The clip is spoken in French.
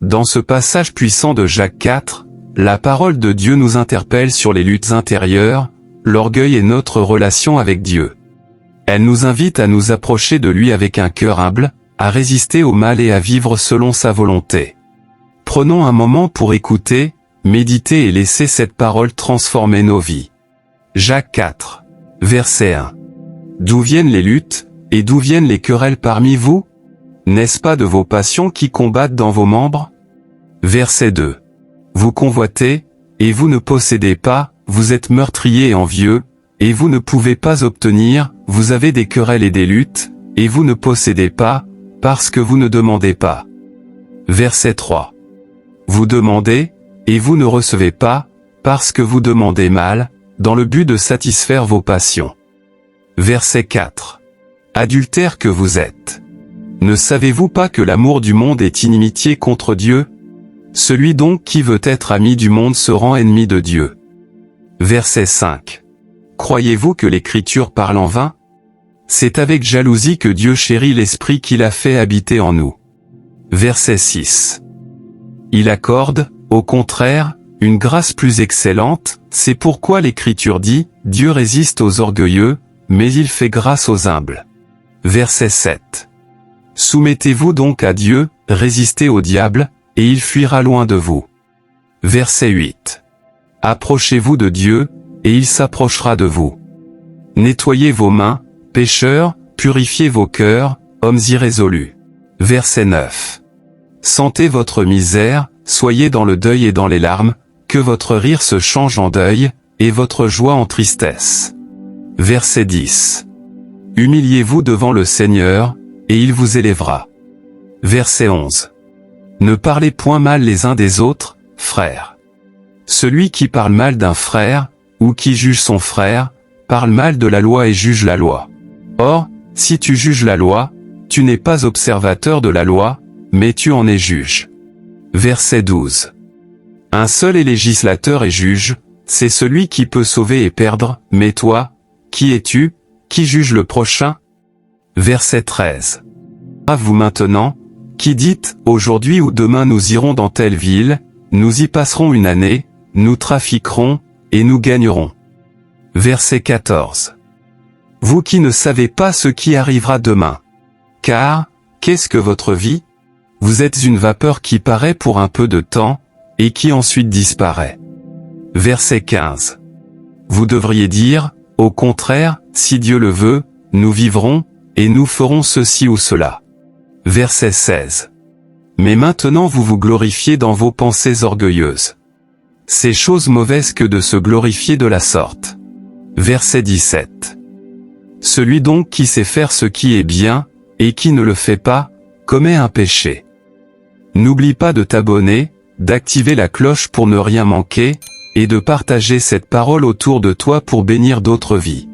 Dans ce passage puissant de Jacques 4, la parole de Dieu nous interpelle sur les luttes intérieures, l'orgueil et notre relation avec Dieu. Elle nous invite à nous approcher de lui avec un cœur humble, à résister au mal et à vivre selon sa volonté. Prenons un moment pour écouter, méditer et laisser cette parole transformer nos vies. Jacques 4, verset 1. D'où viennent les luttes, et d'où viennent les querelles parmi vous? N'est-ce pas de vos passions qui combattent dans vos membres? Verset 2. Vous convoitez, et vous ne possédez pas, vous êtes meurtriers et envieux, et vous ne pouvez pas obtenir, vous avez des querelles et des luttes, et vous ne possédez pas, parce que vous ne demandez pas. Verset 3. Vous demandez, et vous ne recevez pas, parce que vous demandez mal, dans le but de satisfaire vos passions. Verset 4. Adultères que vous êtes. Ne savez-vous pas que l'amour du monde est inimitié contre Dieu? Celui donc qui veut être ami du monde se rend ennemi de Dieu. Verset 5. Croyez-vous que l'Écriture parle en vain? C'est avec jalousie que Dieu chérit l'Esprit qu'il a fait habiter en nous. Verset 6. Il accorde, au contraire, une grâce plus excellente, c'est pourquoi l'Écriture dit, Dieu résiste aux orgueilleux, mais il fait grâce aux humbles. Verset 7. Soumettez-vous donc à Dieu, résistez au diable, et il fuira loin de vous. Verset 8. Approchez-vous de Dieu, et il s'approchera de vous. Nettoyez vos mains, pécheurs, purifiez vos cœurs, hommes irrésolus. Verset 9. Sentez votre misère, soyez dans le deuil et dans les larmes, que votre rire se change en deuil, et votre joie en tristesse. Verset 10. Humiliez-vous devant le Seigneur, et il vous élèvera. Verset 11. Ne parlez point mal les uns des autres, frères. Celui qui parle mal d'un frère, ou qui juge son frère, parle mal de la loi et juge la loi. Or, si tu juges la loi, tu n'es pas observateur de la loi, mais tu en es juge. Verset 12. Un seul est législateur et juge, c'est celui qui peut sauver et perdre, mais toi, qui es-tu, qui juge le prochain? Verset 13. À vous maintenant, qui dites, aujourd'hui ou demain nous irons dans telle ville, nous y passerons une année, nous trafiquerons, et nous gagnerons. Verset 14. Vous qui ne savez pas ce qui arrivera demain. Car, qu'est-ce que votre vie? Vous êtes une vapeur qui paraît pour un peu de temps, et qui ensuite disparaît. Verset 15. Vous devriez dire, au contraire, si Dieu le veut, nous vivrons, et nous ferons ceci ou cela. Verset 16. Mais maintenant vous vous glorifiez dans vos pensées orgueilleuses. C'est chose mauvaise que de se glorifier de la sorte. Verset 17. Celui donc qui sait faire ce qui est bien, et qui ne le fait pas, commet un péché. N'oublie pas de t'abonner, d'activer la cloche pour ne rien manquer, et de partager cette parole autour de toi pour bénir d'autres vies.